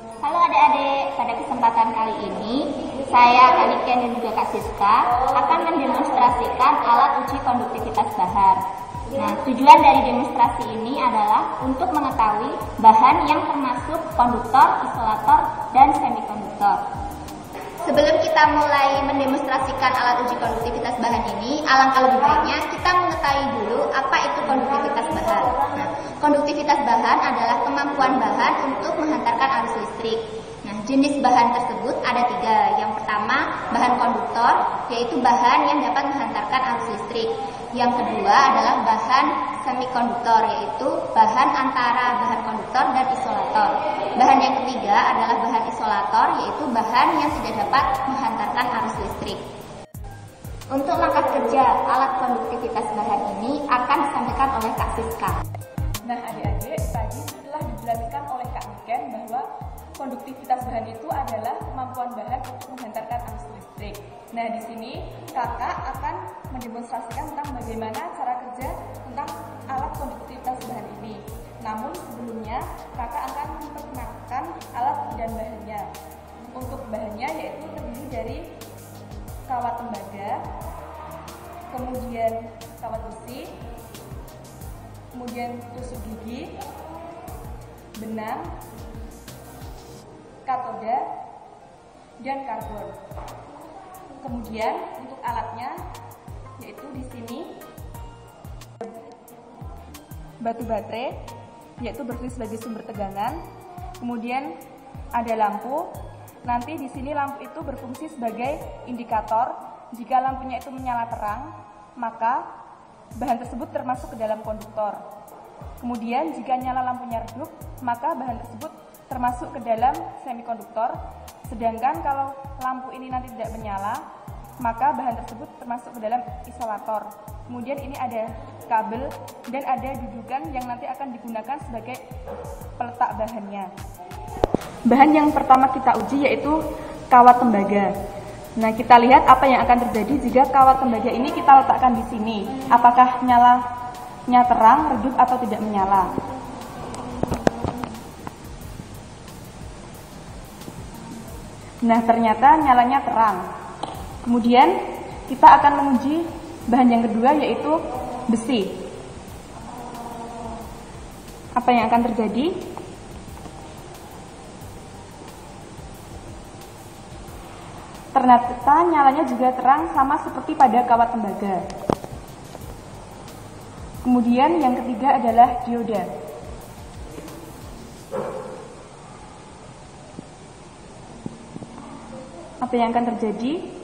Halo adik-adik, pada kesempatan kali ini saya, Kak Niken dan juga Kak Siska akan mendemonstrasikan alat uji konduktivitas bahan. Nah, tujuan dari demonstrasi ini adalah untuk mengetahui bahan yang termasuk konduktor, isolator, dan semikonduktor. Sebelum kita mulai mendemonstrasikan alat uji konduktivitas bahan ini, alangkah lebih baiknya kita mengetahui dulu apa itu konduktivitas bahan. Nah, konduktivitas bahan adalah kemampuan bahan untuk menghantarkan arus listrik. Nah, jenis bahan tersebut ada 3. Yang pertama, bahan konduktor, yaitu bahan yang dapat menghantarkan arus listrik. Yang kedua adalah bahan semikonduktor, yaitu bahan antara bahan konduktor dan isolator. Bahan yang ketiga adalah bahan isolator, yaitu bahan yang tidak dapat menghantarkan arus listrik. Untuk langkah kerja alat konduktivitas bahan ini akan disampaikan oleh Kak Siska. Nah adik-adik, tadi telah dijelaskan oleh Kak Niken bahwa konduktivitas bahan itu adalah kemampuan bahan untuk menghantarkan arus listrik. Nah di sini kakak akan mendemonstrasikan tentang bagaimana cara kerja tentang alat konduktivitas bahan ini. Namun sebelumnya kakak akan memperkenalkan alat dan bahannya. Untuk bahannya yaitu terdiri dari kawat tembaga, kemudian kawat besi, kemudian tusuk gigi, benang, katoda, dan karbon. Kemudian untuk alatnya yaitu di sini batu baterai, yaitu berfungsi sebagai sumber tegangan. Kemudian ada lampu. Nanti di sini lampu itu berfungsi sebagai indikator. Jika lampunya itu menyala terang, maka bahan tersebut termasuk ke dalam konduktor. Kemudian jika nyala lampunya redup, maka bahan tersebut termasuk ke dalam semikonduktor. Sedangkan kalau lampu ini nanti tidak menyala, maka bahan tersebut termasuk ke dalam isolator. Kemudian ini ada kabel dan ada dudukan yang nanti akan digunakan sebagai peletak bahannya. Bahan yang pertama kita uji yaitu kawat tembaga. Nah, kita lihat apa yang akan terjadi jika kawat tembaga ini kita letakkan di sini. Apakah nyalanya terang, redup, atau tidak menyala? Nah, ternyata nyalanya terang. Kemudian kita akan menguji bahan yang kedua yaitu besi. Apa yang akan terjadi? Ternyata nyalanya juga terang sama seperti pada kawat tembaga. Kemudian yang ketiga adalah dioda. Apa yang akan terjadi?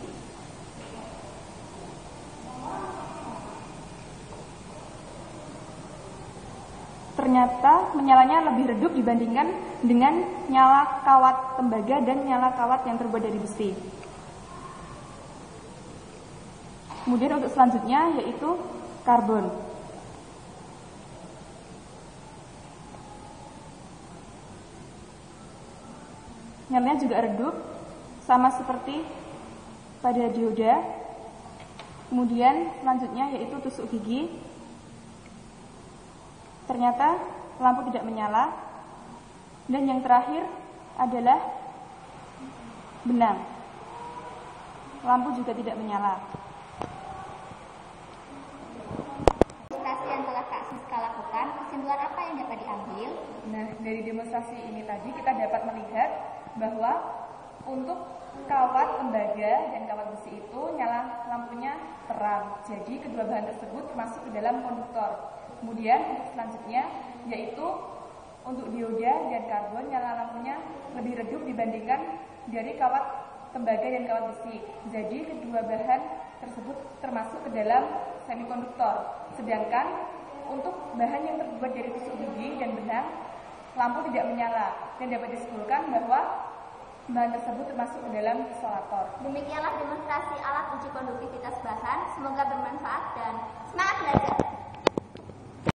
Ternyata menyalanya lebih redup dibandingkan dengan nyala kawat tembaga dan nyala kawat yang terbuat dari besi. Kemudian untuk selanjutnya yaitu karbon. Nyalanya juga redup, sama seperti pada dioda. Kemudian selanjutnya yaitu tusuk gigi. Ternyata lampu tidak menyala. Dan yang terakhir adalah benang. Lampu juga tidak menyala. Demonstrasi yang telah Kak Siska lakukan, kesimpulan apa yang dapat diambil? Nah, dari demonstrasi ini tadi kita dapat melihat bahwa untuk kawat tembaga dan kawat besi itu nyala lampunya terang. Jadi kedua bahan tersebut masuk ke dalam konduktor. Kemudian selanjutnya yaitu untuk dioda dan karbon nyala lampunya lebih redup dibandingkan dari kawat tembaga dan kawat besi. Jadi kedua bahan tersebut termasuk ke dalam semikonduktor. Sedangkan untuk bahan yang terbuat dari tusuk gigi dan benang, lampu tidak menyala dan dapat disimpulkan bahwa bahan tersebut termasuk ke dalam isolator. Demikianlah demonstrasi alat uji konduktivitas bahan. Semoga bermanfaat dan semangat belajar.